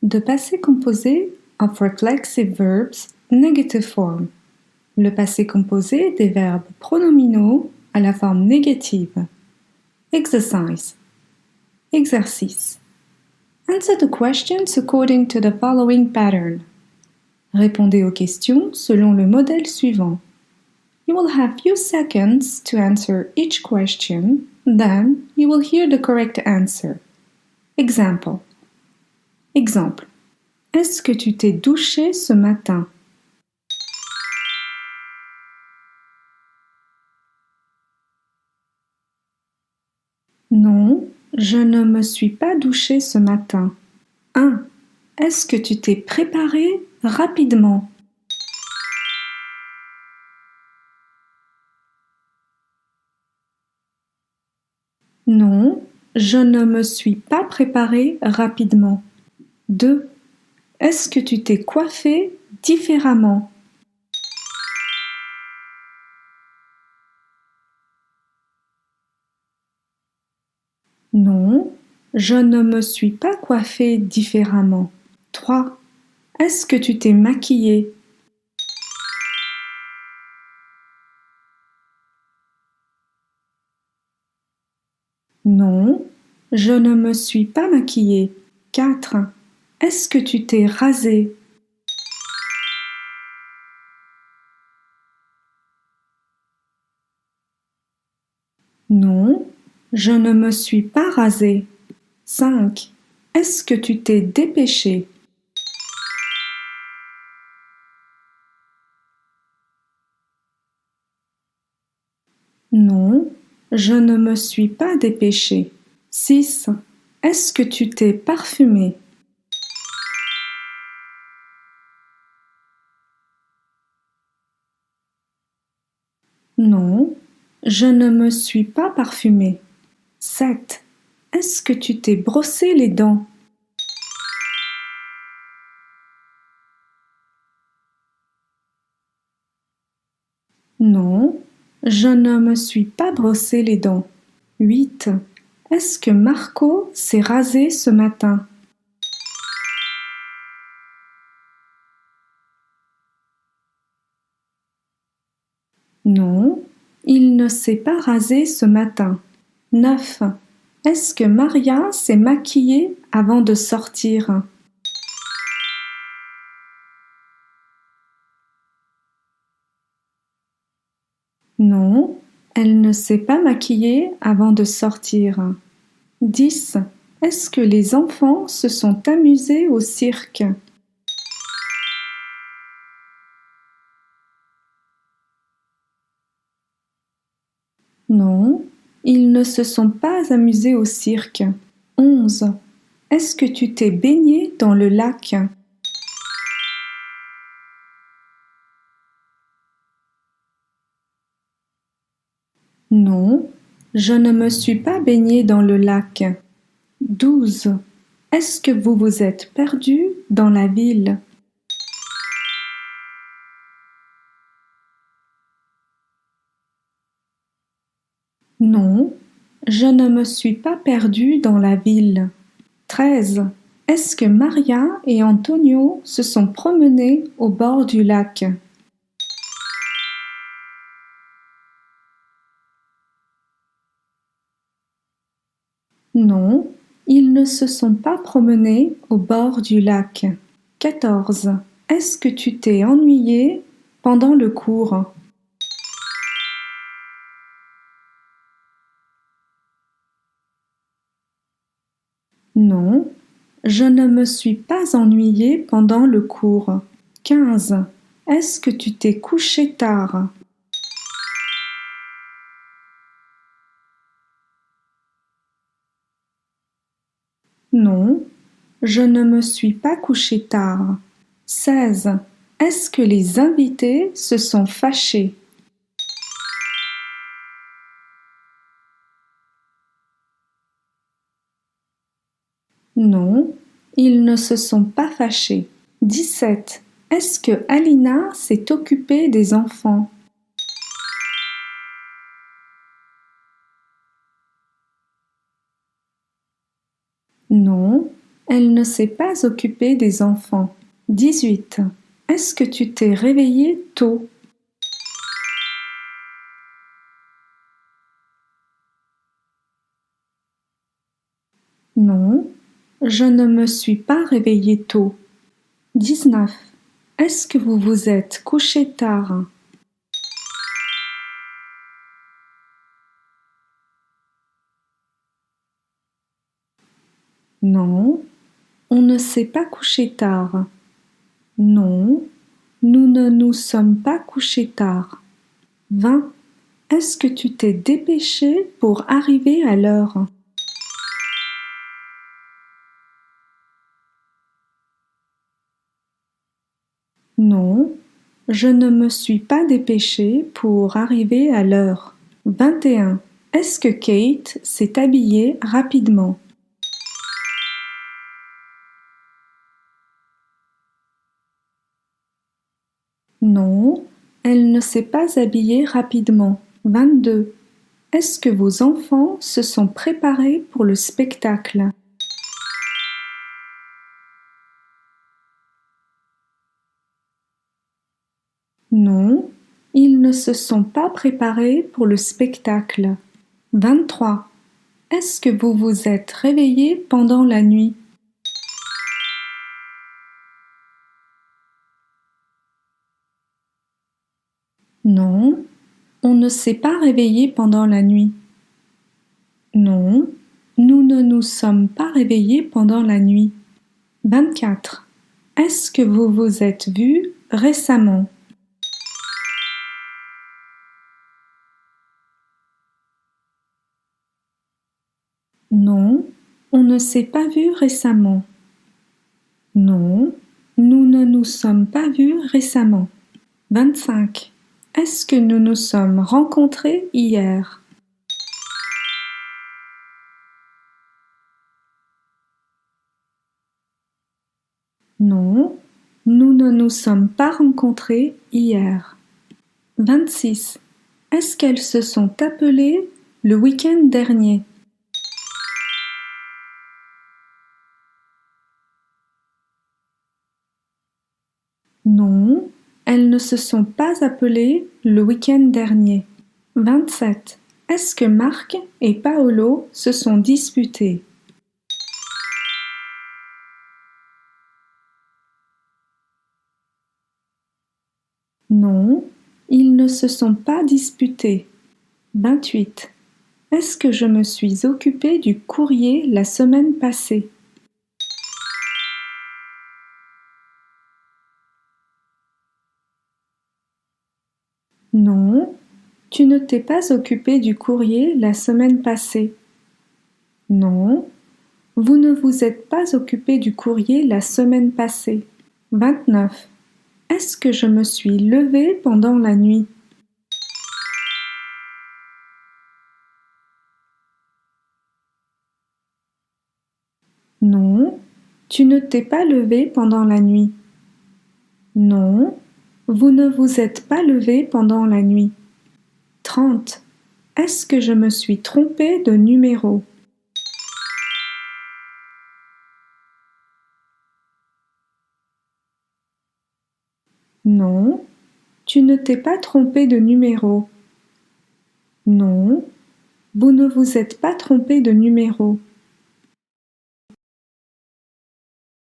De passé composé of reflexive verbs, negative form. Le passé composé des verbes pronominaux à la forme négative. Exercise. Exercice. Answer the questions according to the following pattern. Répondez aux questions selon le modèle suivant. You will have few seconds to answer each question, then you will hear the correct answer. Example. Exemple. Est-ce que tu t'es douché ce matin? Non, je ne me suis pas douché ce matin. 1. Est-ce que tu t'es préparé rapidement? Non, je ne me suis pas préparé rapidement. 2. Est-ce que tu t'es coiffé différemment? Non, je ne me suis pas coiffé différemment. 3. Est-ce que tu t'es maquillé? Non, je ne me suis pas maquillé. 4. Est-ce que tu t'es rasé? Non, je ne me suis pas rasé. 5. Est-ce que tu t'es dépêché? Non, je ne me suis pas dépêché. 6. Est-ce que tu t'es parfumé? Non, je ne me suis pas parfumé. 7. Est-ce que tu t'es brossé les dents? Non, je ne me suis pas brossé les dents. 8. Est-ce que Marco s'est rasé ce matin? Non, il ne s'est pas rasé ce matin. 9. Est-ce que Maria s'est maquillée avant de sortir? Non, elle ne s'est pas maquillée avant de sortir. 10. Est-ce que les enfants se sont amusés au cirque? Non, ils ne se sont pas amusés au cirque. 11. Est-ce que tu t'es baigné dans le lac? Non, je ne me suis pas baigné dans le lac. 12. Est-ce que vous vous êtes perdu dans la ville? Non, je ne me suis pas perdu dans la ville. 13. Est-ce que Maria et Antonio se sont promenés au bord du lac? Non, ils ne se sont pas promenés au bord du lac. 14. Est-ce que tu t'es ennuyé pendant le cours? Non, je ne me suis pas ennuyé pendant le cours. 15. Est-ce que tu t'es couché tard? Non, je ne me suis pas couché tard. 16. Est-ce que les invités se sont fâchés? Non, ils ne se sont pas fâchés. 17. Est-ce que Alina s'est occupée des enfants? Non, Elle ne s'est pas occupée des enfants. 18. Est-ce que tu t'es réveillé tôt? Non, je ne me suis pas réveillé tôt. 19. Est-ce que vous vous êtes couché tard? Non, on ne s'est pas couché tard. Non, nous ne nous sommes pas couchés tard. 20. Est-ce que tu t'es dépêché pour arriver à l'heure? Non, je ne me suis pas dépêché pour arriver à l'heure. 21. Est-ce que Kate s'est habillée rapidement? Non, elle ne s'est pas habillée rapidement. 22. Est-ce que vos enfants se sont préparés pour le spectacle? Non, ils ne se sont pas préparés pour le spectacle. 23. Est-ce que vous vous êtes réveillé pendant la nuit? Non, on ne s'est pas réveillé pendant la nuit. Non, nous ne nous sommes pas réveillés pendant la nuit. 24. Est-ce que vous vous êtes vus récemment? Non, on ne s'est pas vu récemment. Non, nous ne nous sommes pas vus récemment. 25. Est-ce que nous nous sommes rencontrés hier? Non, nous ne nous sommes pas rencontrés hier. 26. Est-ce qu'elles se sont appelées le week-end dernier? Non, elles ne se sont pas appelées le week-end dernier. 27. Est-ce que Marc et Paolo se sont disputés? Non, ils ne se sont pas disputés. 28. Est-ce que je me suis occupée du courrier la semaine passée? Non, tu ne t'es pas occupé du courrier la semaine passée. Non, vous ne vous êtes pas occupé du courrier la semaine passée. 29. Est-ce que je me suis levée pendant la nuit? Non, tu ne t'es pas levé pendant la nuit. Non, vous ne vous êtes pas levé pendant la nuit. 30. Est-ce que je me suis trompée de numéro? Non, tu ne t'es pas trompé de numéro. Non, vous ne vous êtes pas trompé de numéro.